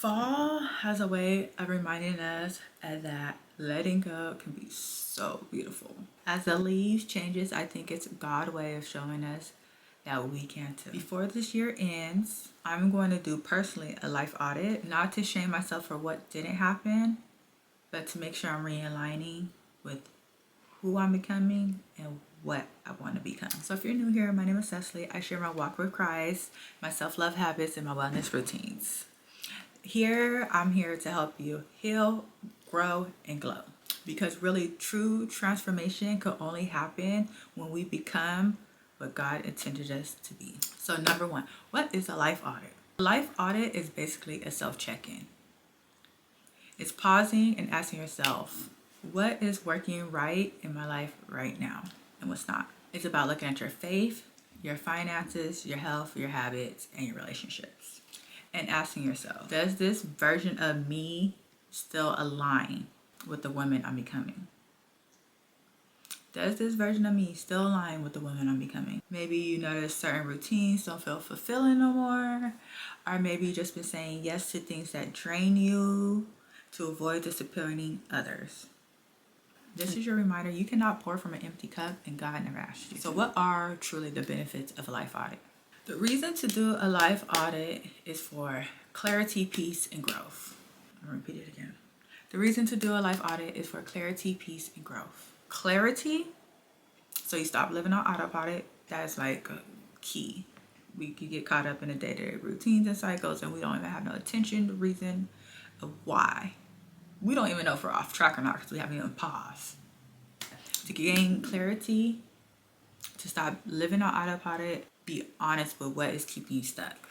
Fall has a way of reminding us that letting go can be so beautiful. As the leaves changes, I think it's God's way of showing us that we can too. Before this year ends, I'm going to do personally a life audit, not to shame myself for what didn't happen, but to make sure I'm realigning with who I'm becoming and what I want to become. So if you're new here, my name is Cecily. I share my walk with Christ, my self-love habits, and my wellness routines. I'm here to help you heal, grow, and glow. Because really, true transformation could only happen when we become what God intended us to be. So number one, what is a life audit? A life audit is basically a self-check-in. It's pausing and asking yourself, what is working right in my life right now and what's not? It's about looking at your faith, your finances, your health, your habits, and your relationships. And asking yourself, does this version of me still align with the woman I'm becoming? Does this version of me still align with the woman I'm becoming? Maybe you notice certain routines don't feel fulfilling no more, or maybe you've just been saying yes to things that drain you to avoid disappointing others. This is your reminder, you cannot pour from an empty cup and God never asked you. So what are truly the benefits of a life audit? The reason to do a life audit is for clarity, peace, and growth. I'll repeat it again. The reason to do a life audit is for clarity, peace, and growth. Clarity, so you stop living on autopilot. That's like a key. We could get caught up in the day-to-day routines and cycles, and we don't even have no attention to reason of why. We don't even know if we're off track or not because we haven't even paused. To gain clarity, to stop living on autopilot, be honest with what is keeping you stuck.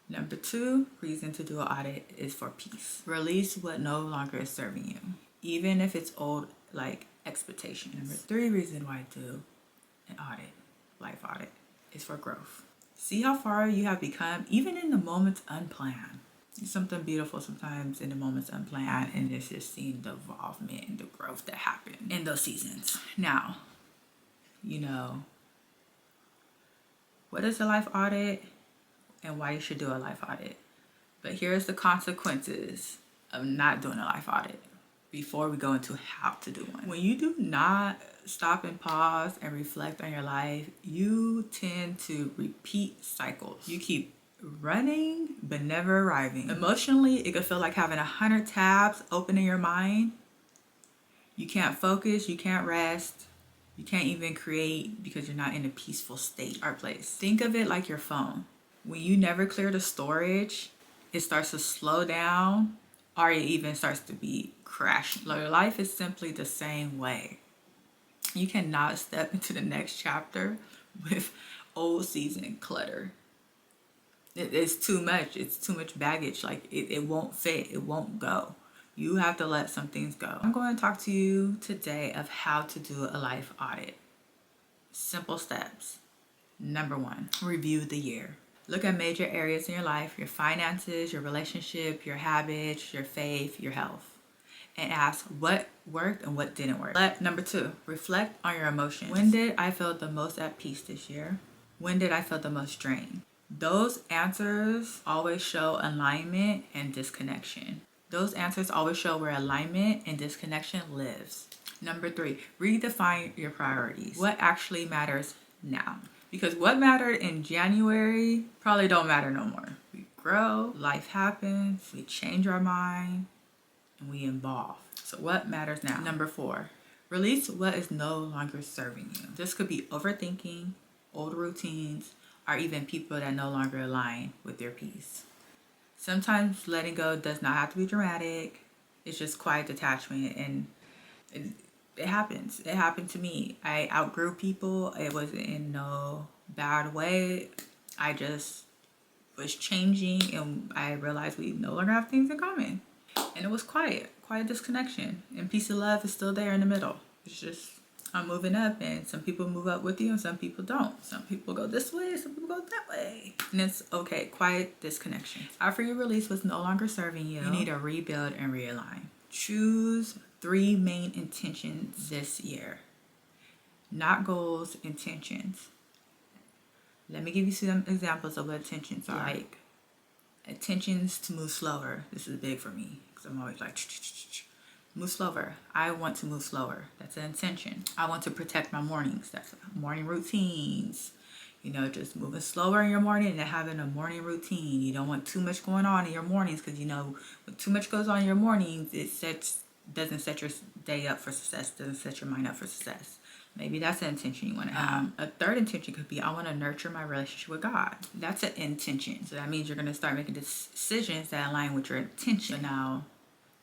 Number two reason to do an audit is for peace. Release what no longer is serving you, even if it's old like expectations. Number three reason why I do an audit, life audit, is for growth. See how far you have become, even in the moments unplanned. It's something beautiful sometimes in the moments unplanned, and it's just seeing the involvement and the growth that happened in those seasons. Now, what is a life audit and why you should do a life audit. But here's the consequences of not doing a life audit before we go into how to do one. When you do not stop and pause and reflect on your life, you tend to repeat cycles. You keep running but never arriving. Emotionally, it could feel like having 100 tabs open in your mind. You can't focus, you can't rest, you can't even create because you're not in a peaceful state or place. Think of it like your phone. When you never clear the storage, it starts to slow down or it even starts to be crashing. Your life is simply the same way. You cannot step into the next chapter with old season clutter. It's too much. It's too much baggage. Like it won't fit. It won't go. You have to let some things go. I'm going to talk to you today of how to do a life audit. Simple steps. Number one, review the year. Look at major areas in your life, your finances, your relationship, your habits, your faith, your health, and ask what worked and what didn't work. Number two, reflect on your emotions. When did I feel the most at peace this year? When did I feel the most drained? Those answers always show alignment and disconnection. Those answers always show where alignment and disconnection lives. Number three, redefine your priorities. What actually matters now? Because what mattered in January probably don't matter no more. We grow, life happens, we change our mind, and we evolve. So what matters now? Number four, release what is no longer serving you. This could be overthinking, old routines, or even people that no longer align with your peace. Sometimes letting go does not have to be dramatic. It's just quiet detachment, and it happens. It happened to me. I outgrew people. It wasn't in no bad way. I just was changing, and I realized we no longer have things in common. And it was quiet disconnection. And peace and love is still there in the middle. It's just, I'm moving up, and some people move up with you and some people don't. Some people go this way, some people go that way. And it's okay, quiet disconnection. After you release what's no longer serving you, you need to rebuild and realign. Choose 3 main intentions this year. Not goals, intentions. Let me give you some examples of what intentions are. Like Intentions to move slower. This is big for me because I'm always like, move slower. I want to move slower. That's an intention. I want to protect my mornings. That's morning routines. You know, just moving slower in your morning and having a morning routine. You don't want too much going on in your mornings because, you know, when too much goes on in your mornings, doesn't set your day up for success, doesn't set your mind up for success. Maybe that's an intention you want to have. A third intention could be, I want to nurture my relationship with God. That's an intention. So that means you're going to start making decisions that align with your intention. So now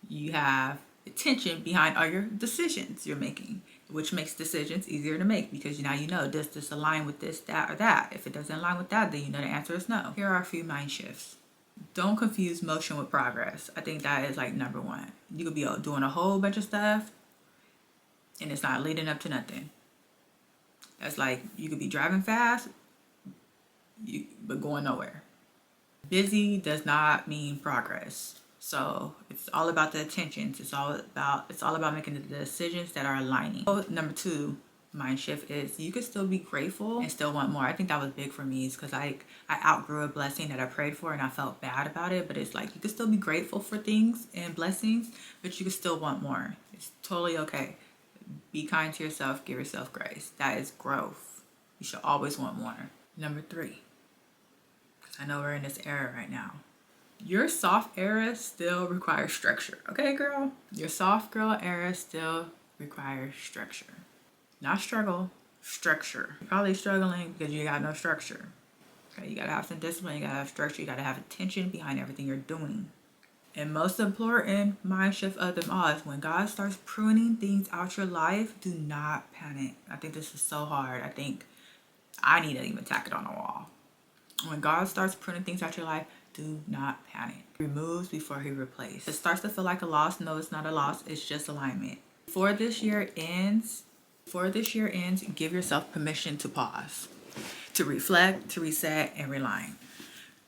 you have intention behind all your decisions you're making, which makes decisions easier to make because now you know, does this align with this, that, or that? If it doesn't align with that, then you know the answer is no. Here are a few mind shifts. Don't confuse motion with progress. I think that is like number one. You could be doing a whole bunch of stuff and it's not leading up to nothing. That's like you could be driving fast, but going nowhere. Busy does not mean progress. So it's all about the intentions. It's all about making the decisions that are aligning. So number two, mind shift is you could still be grateful and still want more. I think that was big for me, is because I outgrew a blessing that I prayed for and I felt bad about it. But it's like you could still be grateful for things and blessings, but you could still want more. It's totally okay. Be kind to yourself. Give yourself grace. That is growth. You should always want more. Number three, because I know we're in this era right now. Your soft era still requires structure. Okay, girl? Your soft girl era still requires structure. Not struggle, structure. You're probably struggling because you got no structure. Okay, you gotta have some discipline, you gotta have structure, you gotta have attention behind everything you're doing. And most important mind shift of them all is when God starts pruning things out your life, do not panic. I think this is so hard. I think I need to even tack it on the wall. When God starts pruning things out your life, do not panic. He removes before he replaces. It starts to feel like a loss. No, it's not a loss. It's just alignment. Before this year ends, give yourself permission to pause, to reflect, to reset, and realign.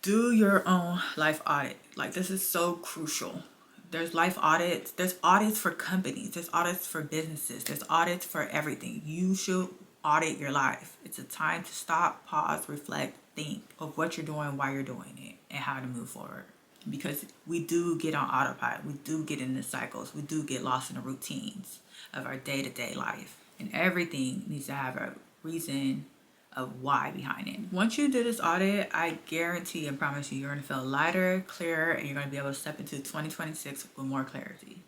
Do your own life audit. Like, this is so crucial. There's life audits. There's audits for companies. There's audits for businesses. There's audits for everything. You should audit your life. It's a time to stop, pause, reflect, think of what you're doing, why you're doing it, and how to move forward. Because we do get on autopilot. We do get into cycles. We do get lost in the routines of our day-to-day life. And everything needs to have a reason of why behind it. Once you do this audit, I guarantee and promise you, you're going to feel lighter, clearer, and you're going to be able to step into 2026 with more clarity.